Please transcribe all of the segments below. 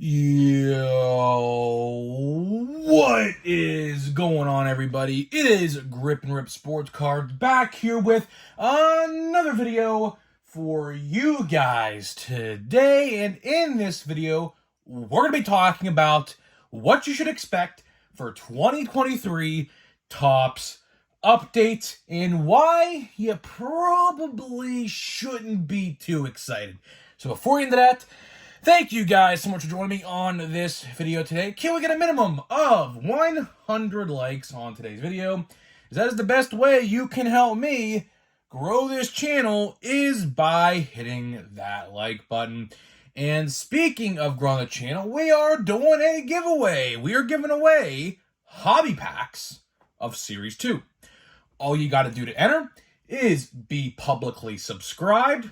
Yo, what is going on, everybody? It is Grip and Rip Sports Cards back here with another video for you guys today. And in this video, we're going to be talking about what you should expect for 2023 Topps update and why you probably shouldn't be too excited. So before we get into that, thank you guys so much for joining me on this video today. Can we get a minimum of 100 likes on today's video? That is the best way you can help me grow this channel, is by hitting that like button. And speaking of growing the channel, we are doing a giveaway. We are giving away hobby packs of Series 2. All you got to do to enter is be publicly subscribed,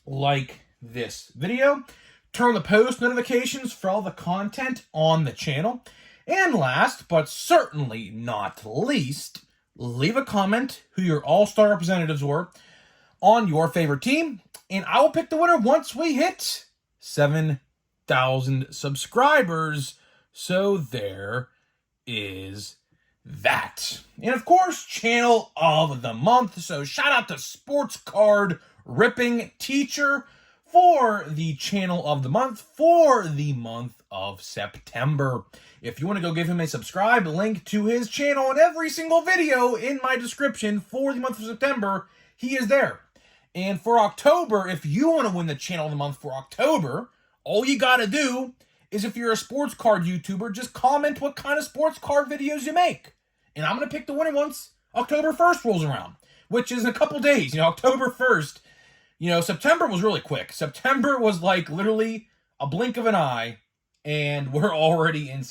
like this video, turn on the post notifications for all the content on the channel, and last but certainly not least, leave a comment who your all-star representatives were on your favorite team, and I will pick the winner once we hit 7,000 subscribers. So there is that. And of course, channel of the month. So shout out to Sports Card Ripping Teacher for the channel of the month for the month of September. If you want to go give him a subscribe, link to his channel in every single video in my description for the month of September, he is there. And for October, if you want to win the channel of the month for October, all you got to do is, if you're a sports card YouTuber, just comment what kind of sports card videos you make. And I'm going to pick the winner once October 1st rolls around, which is in a couple days. October 1st. September was really quick. September was like literally a blink of an eye, and we're already in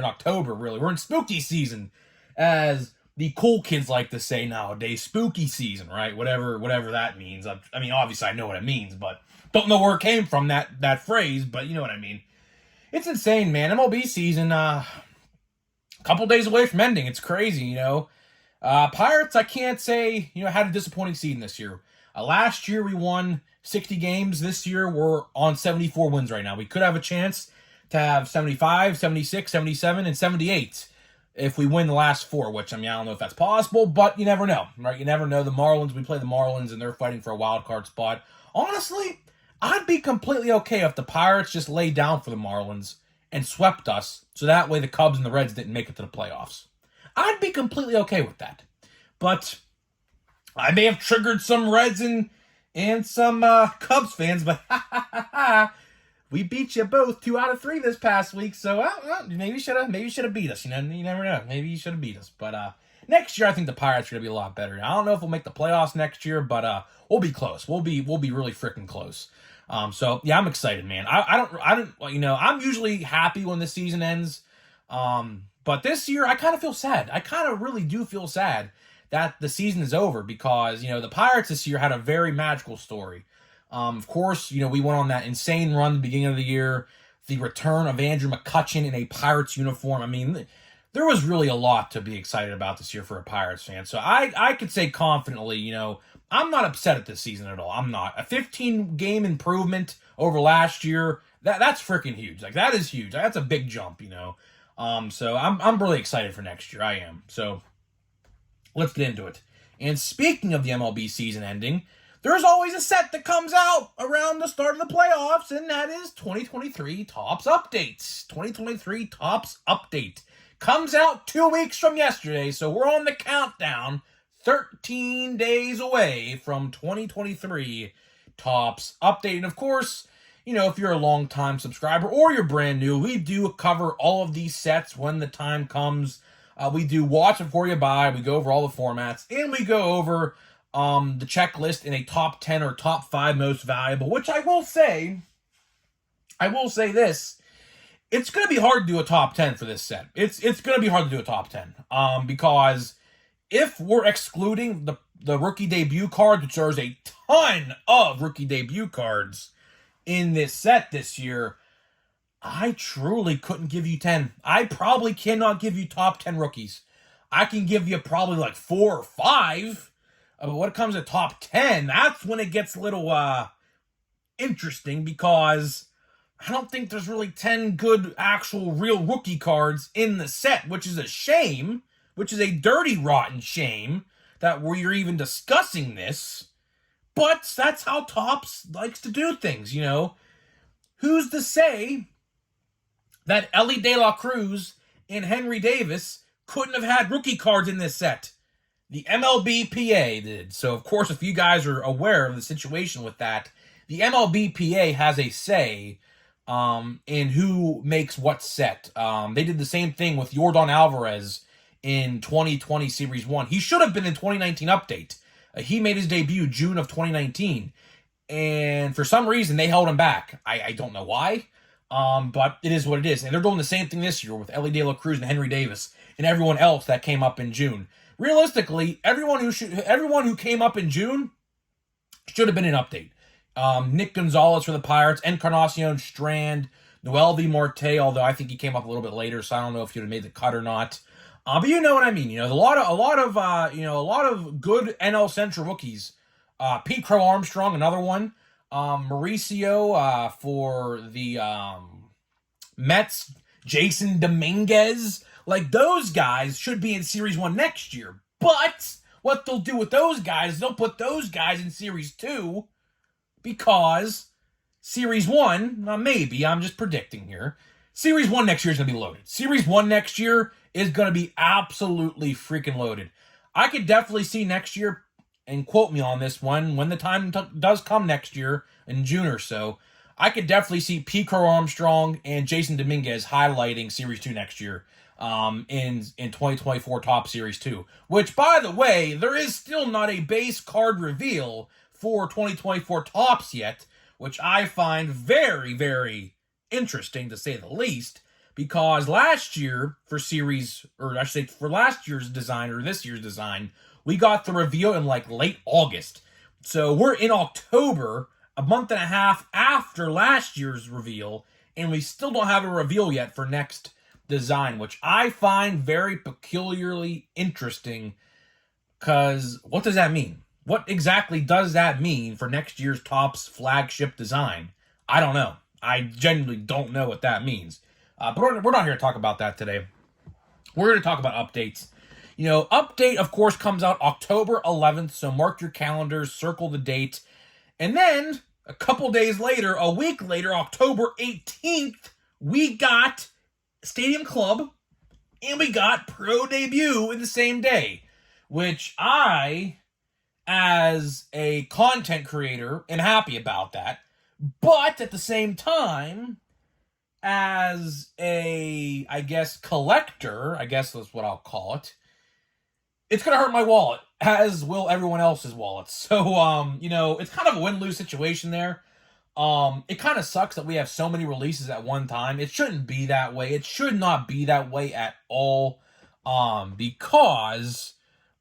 October, really. We're in spooky season, as the cool kids like to say nowadays. Spooky season, right? Whatever that means. I mean, obviously I know what it means, but don't know where it came from, that phrase, but you know what I mean. It's insane, man. MLB season, a couple days away from ending. It's crazy, Pirates, I can't say, had a disappointing season this year. Last year we won 60 games. This year we're on 74 wins right now. We could have a chance to have 75, 76, 77, and 78 if we win the last four, which, I don't know if that's possible, but you never know, right? You never know. The Marlins, we play the Marlins, and they're fighting for a wild card spot. Honestly, I'd be completely okay if the Pirates just laid down for the Marlins and swept us, so that way the Cubs and the Reds didn't make it to the playoffs. I'd be completely okay with that. But I may have triggered some Reds and some Cubs fans, but we beat you both 2 out of 3 this past week, so maybe you should have beat us. You never know. Maybe you should have beat us. But next year, I think the Pirates are gonna be a lot better. I don't know if we'll make the playoffs next year, but we'll be close. We'll be really freaking close. So yeah, I'm excited, man. I'm usually happy when the season ends, but this year I kind of feel sad. I kind of really do feel sad that the season is over, because the Pirates this year had a very magical story. Of course, we went on that insane run at the beginning of the year. The return of Andrew McCutchen in a Pirates uniform. There was really a lot to be excited about this year for a Pirates fan. So I could say confidently, I'm not upset at this season at all. I'm not. A 15-game improvement over last year, that's freaking huge. Like, that is huge. That's a big jump, So I'm really excited for next year. I am. So let's get into it. And speaking of the MLB season ending, there's always a set that comes out around the start of the playoffs, and that is 2023 Topps Updates. 2023 Topps Update comes out 2 weeks from yesterday, so we're on the countdown, 13 days away from 2023 Topps Update. And of course, if you're a long-time subscriber or you're brand new, we do cover all of these sets when the time comes. We do watch before you buy. We go over all the formats, and we go over the checklist in a top 10 or top 5 most valuable, which I will say this, it's going to be hard to do a top 10 for this set. It's going to be hard to do a top 10, because if we're excluding the rookie debut cards, which there's a ton of rookie debut cards in this set this year, I truly couldn't give you 10. I probably cannot give you top 10 rookies. I can give you probably like 4 or 5. But when it comes to top 10, that's when it gets a little interesting, because I don't think there's really 10 good actual real rookie cards in the set, which is a shame, which is a dirty, rotten shame that we're even discussing this. But that's how Topps likes to do things, you know. Who's to say that Elly De La Cruz and Henry Davis couldn't have had rookie cards in this set? The MLBPA did. So, of course, if you guys are aware of the situation with that, the MLBPA has a say in who makes what set. They did the same thing with Yordan Alvarez in 2020 Series 1. He should have been in 2019 update. He made his debut June of 2019. And for some reason, they held him back. I don't know why, but it is what it is. And they're doing the same thing this year with Elly De La Cruz and Henry Davis and everyone else that came up in June. Realistically, everyone who came up in June should have been an update. Nick Gonzalez for the Pirates, Encarnacion Strand, Noel V. Marte, although I think he came up a little bit later, so I don't know if he would have made the cut or not. But you know what I mean. You know, a lot of good NL Central rookies. Pete Crow Armstrong, another one. Mauricio for the Mets. Jason Dominguez. Like, those guys should be in Series 1 next year. But what they'll do with those guys is they'll put those guys in Series 2 because Series 1, maybe, I'm just predicting here, Series 1 next year is going to be loaded. Series 1 next year is going to be absolutely freaking loaded. I could definitely see next year, and quote me on this one, when the time does come next year, in June or so, I could definitely see Pete Crow Armstrong and Jason Dominguez highlighting Series 2 next year in 2024 Topps Series 2. Which, by the way, there is still not a base card reveal for 2024 Topps yet, which I find very, very interesting to say the least, because last year for last year's design or this year's design, we got the reveal in like late August. So we're in October, a month and a half after last year's reveal, and we still don't have a reveal yet for next design, which I find very peculiarly interesting, because what does that mean? What exactly does that mean for next year's Topps flagship design? I don't know. I genuinely don't know what that means. But we're not here to talk about that today. We're here to talk about updates. You know, update, of course, comes out October 11th, so mark your calendars, circle the date. And then, a couple days later, a week later, October 18th, we got Stadium Club, and we got Pro Debut in the same day, which I, as a content creator, am happy about that. But at the same time, as a, collector, that's what I'll call it, it's going to hurt my wallet, as will everyone else's wallets. So, it's kind of a win-lose situation there. It kind of sucks that we have so many releases at one time. It shouldn't be that way. It should not be that way at all. Because,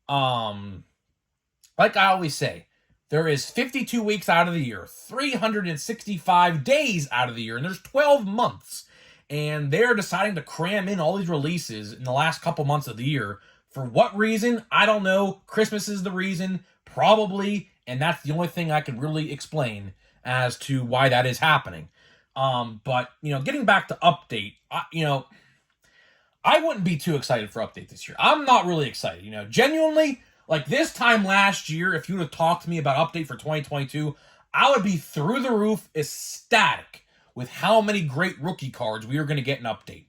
like I always say, there is 52 weeks out of the year, 365 days out of the year, and there's 12 months. And they're deciding to cram in all these releases in the last couple months of the year. For what reason? I don't know. Christmas is the reason, probably, and that's the only thing I can really explain as to why that is happening. But, getting back to Update, I wouldn't be too excited for Update this year. I'm not really excited, genuinely. Like, this time last year, if you would have talked to me about Update for 2022, I would be through the roof ecstatic with how many great rookie cards we are going to get in Update.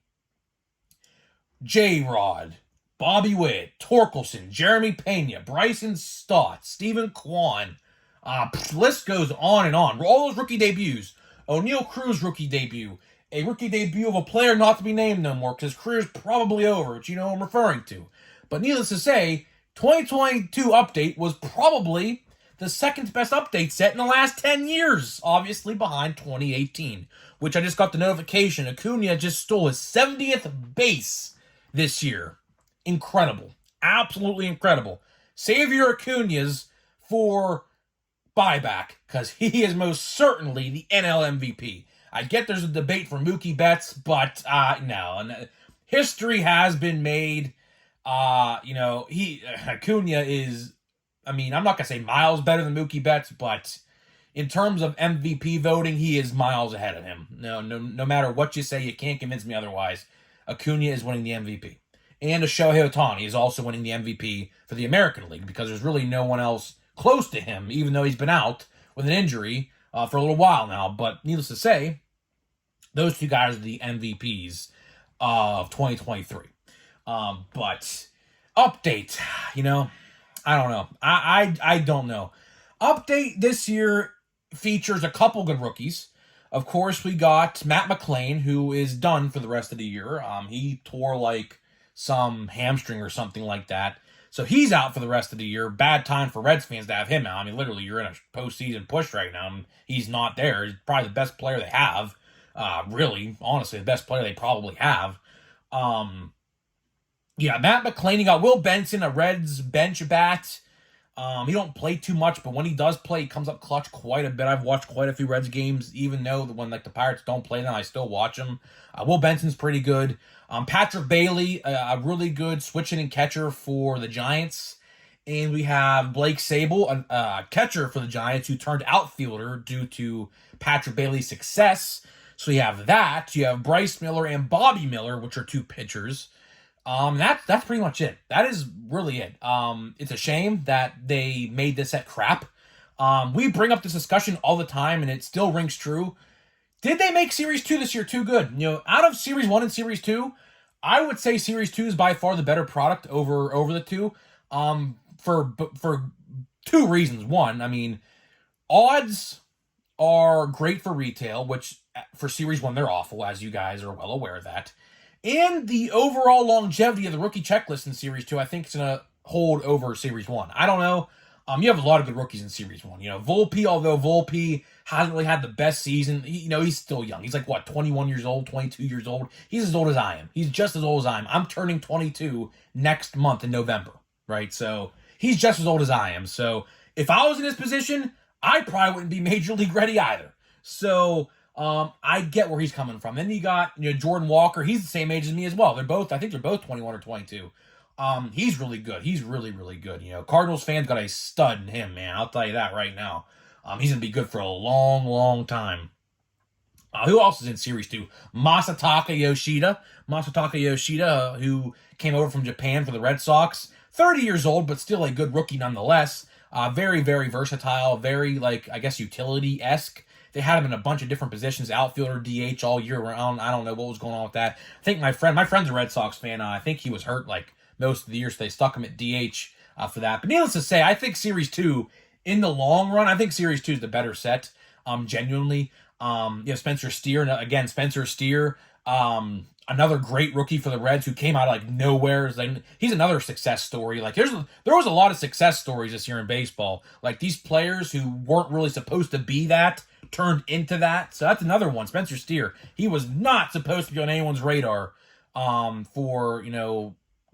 J-Rod, Bobby Witt, Torkelson, Jeremy Pena, Bryson Stott, Stephen Kwan. List goes on and on. All those rookie debuts. O'Neal Cruz rookie debut. A rookie debut of a player not to be named no more because his career is probably over, which you know I'm referring to. But needless to say, 2022 Update was probably the second best update set in the last 10 years, obviously behind 2018, which I just got the notification. Acuna just stole his 70th base this year. Incredible. Absolutely incredible. Save your Acunas for buyback, because he is most certainly the NL MVP. I get there's a debate for Mookie Betts, but no. History has been made. Acuna is, I'm not going to say miles better than Mookie Betts, but, in terms of MVP voting, he is miles ahead of him. No matter what you say, you can't convince me otherwise. Acuna is winning the MVP. And Shohei Ohtani is also winning the MVP for the American League because there's really no one else close to him, even though he's been out with an injury for a little while now. But needless to say, those two guys are the MVPs of 2023. But update, I don't know. I don't know. Update this year features a couple good rookies. Of course, we got Matt McLain, who is done for the rest of the year. He tore like some hamstring or something like that. So he's out for the rest of the year. Bad time for Reds fans to have him out. I mean, literally, you're in a postseason push right now, and he's not there. He's probably the best player they have. Really, honestly, the best player they probably have. Yeah, Matt McLain. You got Will Benson, a Reds bench bat. He don't play too much, but when he does play, he comes up clutch quite a bit. I've watched quite a few Reds games, even though when the Pirates don't play them, I still watch them. Will Benson's pretty good. Patrick Bailey, a really good switch-hitting catcher for the Giants. And we have Blake Sable, a catcher for the Giants, who turned outfielder due to Patrick Bailey's success. So you have that. You have Bryce Miller and Bobby Miller, which are two pitchers. That's pretty much it. That is really it. It's a shame that they made this set crap. We bring up this discussion all the time, and it still rings true. Did they make Series 2 this year too good? Out of Series 1 and Series 2, I would say Series 2 is by far the better product over the two. For two reasons. One, I mean, odds are great for retail, which for Series 1, they're awful, as you guys are well aware of that. And the overall longevity of the rookie checklist in Series 2, I think it's going to hold over Series 1. I don't know. You have a lot of good rookies in Series 1. Volpe, although Volpe hasn't really had the best season, he's still young. He's like, 21 years old, 22 years old? He's as old as I am. He's just as old as I am. I'm turning 22 next month in November, right? So he's just as old as I am. So if I was in his position, I probably wouldn't be Major League ready either. So I get where he's coming from. Then you got Jordan Walker. He's the same age as me as well. I think they're both 21 or 22. He's really good. He's really, really good. Cardinals fans got a stud in him, man. I'll tell you that right now. He's going to be good for a long, long time. Who else is in Series 2? Masataka Yoshida. Who came over from Japan for the Red Sox. 30 years old, but still a good rookie nonetheless. Very, very versatile. Very, utility-esque. They had him in a bunch of different positions, outfielder, DH all year round. I don't know what was going on with that. I think my friend's a Red Sox fan. I think he was hurt most of the year, so they stuck him at DH for that. But needless to say, I think Series 2, in the long run, I think Series 2 is the better set, genuinely. Spencer Steer, another great rookie for the Reds who came out of nowhere. He's another success story. There was a lot of success stories this year in baseball. These players who weren't really supposed to be that turned into that. So that's another one. Spencer Steer. He was not supposed to be on anyone's radar for,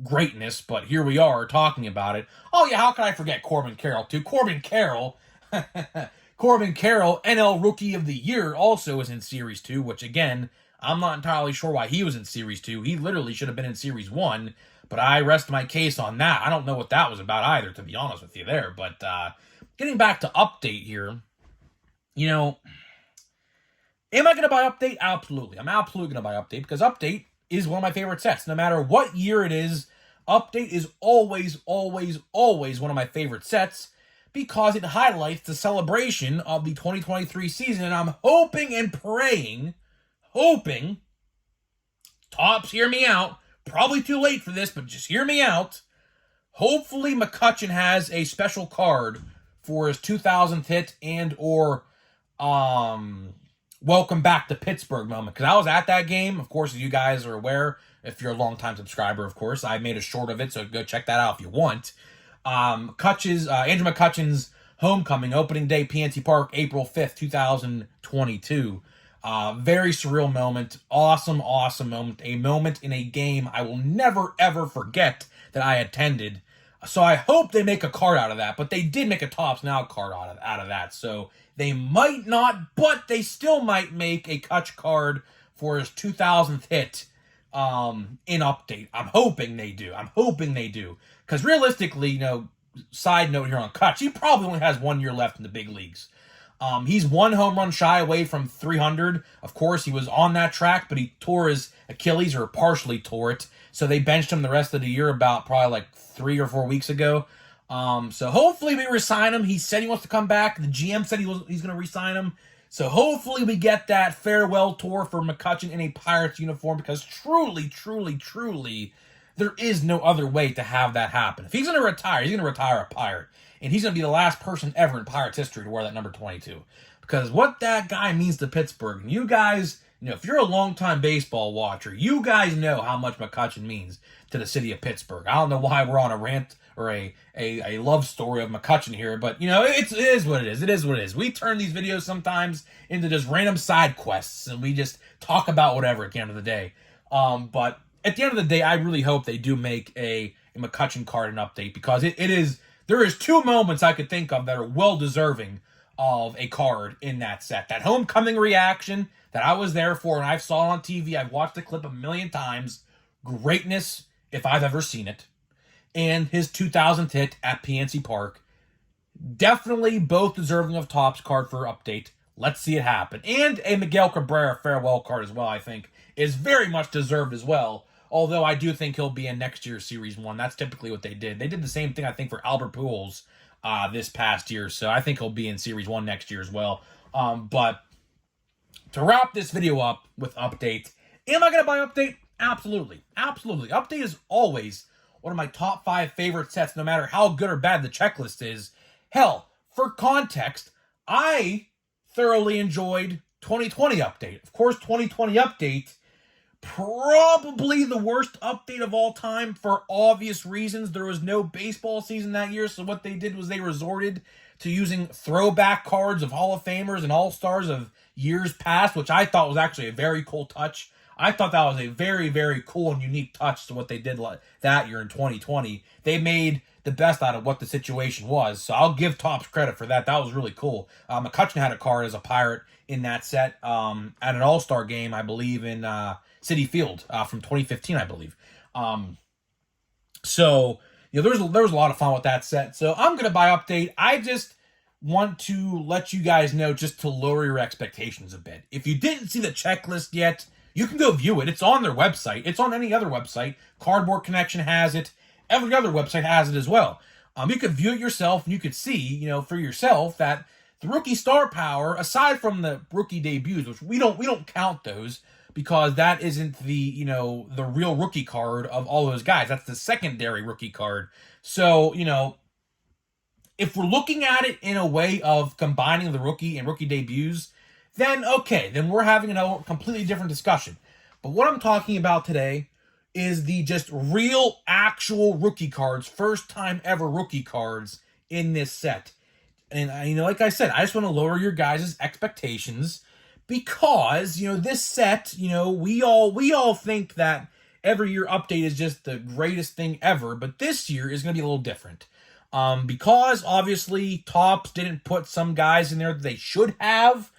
greatness, but here we are talking about it. Oh yeah, how can I forget Corbin Carroll too? Corbin Carroll, NL Rookie of the Year, also is in Series 2, which again, I'm not entirely sure why he was in Series 2. He literally should have been in Series 1, but I rest my case on that. I don't know what that was about either, to be honest with you there. But getting back to Update here, am I going to buy Update? Absolutely. I'm absolutely going to buy Update because Update is one of my favorite sets. No matter what year it is, Update is always, always, always one of my favorite sets because it highlights the celebration of the 2023 season. And I'm hoping and praying, Tops, hear me out. Probably too late for this, but just hear me out. Hopefully McCutchen has a special card for his 2000th hit and or welcome back to Pittsburgh moment. Because I was at that game. Of course, as you guys are aware, if you're a longtime subscriber, of course, I made a short of it, so go check that out if you want. Andrew McCutchen's homecoming, opening day, PNC Park, April 5th, 2022. Very surreal moment. Awesome, awesome moment. A moment in a game I will never, ever forget that I attended. So I hope they make a card out of that. But they did make a Tops Now card out of that. So they might not, but they still might make a Kutch card for his 2000th hit in Update. I'm hoping they do. Because realistically, side note here on Kutch, he probably only has 1 year left in the big leagues. He's one home run shy away from 300. Of course, he was on that track, but he tore his Achilles, or partially tore it. So they benched him the rest of the year about probably like 3 or 4 weeks ago. So hopefully we resign him. He said he wants to come back. The GM said he's going to resign him. So hopefully we get that farewell tour for McCutchen in a Pirates uniform, because truly, truly, truly, there is no other way to have that happen. If he's going to retire, he's going to retire a Pirate. And he's going to be the last person ever in Pirates history to wear that number 22. Because what that guy means to Pittsburgh, and you guys, if you're a longtime baseball watcher, you guys know how much McCutchen means to the city of Pittsburgh. I don't know why we're on a rant or a love story of McCutchen here, but, it is what it is. It is what it is. We turn these videos sometimes into just random side quests, and we just talk about whatever at the end of the day. But at the end of the day, I really hope they do make a McCutchen card an update, because there is 2 moments I could think of that are well deserving of a card in that set. That homecoming reaction that I was there for, and I saw on TV. I've watched the clip a million times. Greatness, if I've ever seen it. And his 2000th hit at PNC Park. Definitely both deserving of Topps card for update. Let's see it happen. And a Miguel Cabrera farewell card as well, I think, is very much deserved as well. Although I do think he'll be in next year's Series 1. That's typically what they did. They did the same thing, I think, for Albert Pujols this past year. So I think he'll be in Series 1 next year as well. But to wrap this video up with update, am I going to buy update? Absolutely. Absolutely. Update is always one of my top 5 favorite sets, no matter how good or bad the checklist is. Hell, for context, I thoroughly enjoyed 2020 update. Of course, 2020 update, probably the worst update of all time for obvious reasons. There was no baseball season that year, so what they did was they resorted to using throwback cards of Hall of Famers and All-Stars of years past, which I thought was actually a very cool touch. I thought that was a very, very cool and unique touch to what they did that year in 2020. They made the best out of what the situation was, so I'll give Topps credit for that. That was really cool. McCutchen had a card as a Pirate in that set at an All-Star game, I believe, in Citi Field from 2015, I believe. So, there was a lot of fun with that set. So I'm going to buy update. I just want to let you guys know, just to lower your expectations a bit. If you didn't see the checklist yet, you can go view it. It's on their website. It's on any other website. Cardboard Connection has it. Every other website has it as well. You could view it yourself, and you could see, for yourself, that the rookie star power, aside from the rookie debuts, which we don't count those, because that isn't the real rookie card of all those guys. That's the secondary rookie card. So, if we're looking at it in a way of combining the rookie and rookie debuts, then okay, then we're having a completely different discussion. But what I'm talking about today is the just real, actual rookie cards, first time ever rookie cards in this set. And, like I said, I just want to lower your guys' expectations, because, this set, we all think that every year update is just the greatest thing ever, but this year is going to be a little different. Because, obviously, Topps didn't put some guys in there that they should have,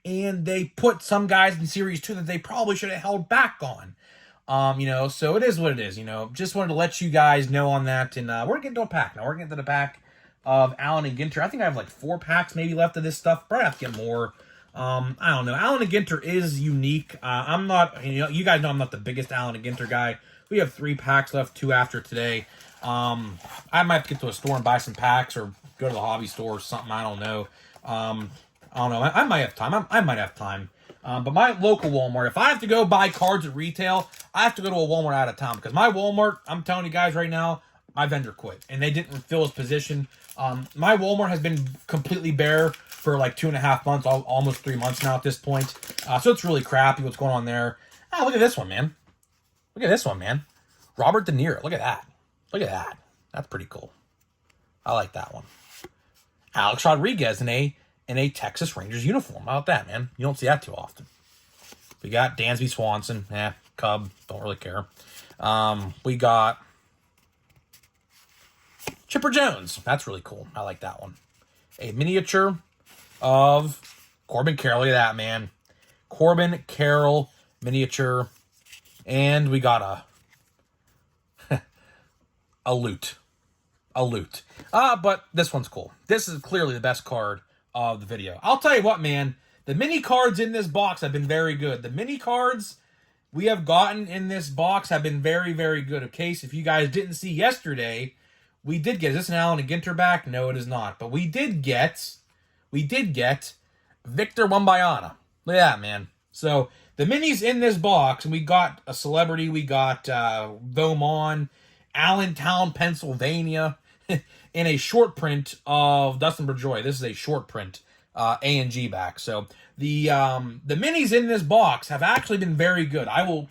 and they put some guys in Series 2 that they probably should have held back on. So it is what it is, Just wanted to let you guys know on that, and we're going to get into a pack now. We're going to get into the pack of Allen and Ginter. I think I have like 4 packs maybe left of this stuff. Probably have to get more. I don't know. Allen and Ginter is unique. I'm not, you guys know I'm not the biggest Allen and Ginter guy. We have 3 packs left, 2 after today. I might have to get to a store and buy some packs, or go to the hobby store or something. I don't know. I don't know. I might have time. I might have time. But my local Walmart, if I have to go buy cards at retail, I have to go to a Walmart out of town, because my Walmart, I'm telling you guys right now, my vendor quit, and they didn't fill his position. My Walmart has been completely bare for like 2.5 months, almost 3 months now at this point. So it's really crappy what's going on there. Ah, look at this one, man. Look at this one, man. Robert De Niro. Look at that. Look at that. That's pretty cool. I like that one. Alex Rodriguez in a Texas Rangers uniform. How about that, man? You don't see that too often. We got Dansby Swanson. Cub. Don't really care. We got Chipper Jones. That's really cool. I like that one. A miniature of Corbin Carroll. Look at that, man. Corbin Carroll miniature. And we got a loot. But this one's cool. This is clearly the best card of the video. I'll tell you what, man. The mini cards in this box have been very good. The mini cards we have gotten in this box have been very, very good. In case if you guys didn't see yesterday, we did get, is this an Allen and Ginter back? No, it is not. But we did get Victor Wembanyama. Look at that, man. So the minis in this box, and we got a celebrity. We got Vomon, Allentown, Pennsylvania, in a short print of Dustin Pedroia. This is a short print, A&G back. So the minis in this box have actually been very good. I will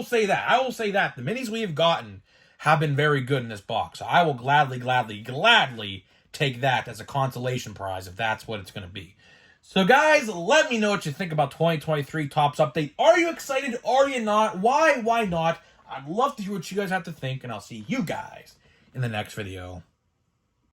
say that. I will say that the minis we have gotten have been very good in this box. So I will gladly take that as a consolation prize if that's what it's going to be. So guys, let me know what you think about 2023 Topps Update. Are you excited? Are you not? Why not? I'd love to hear what you guys have to think, and I'll see you guys in the next video.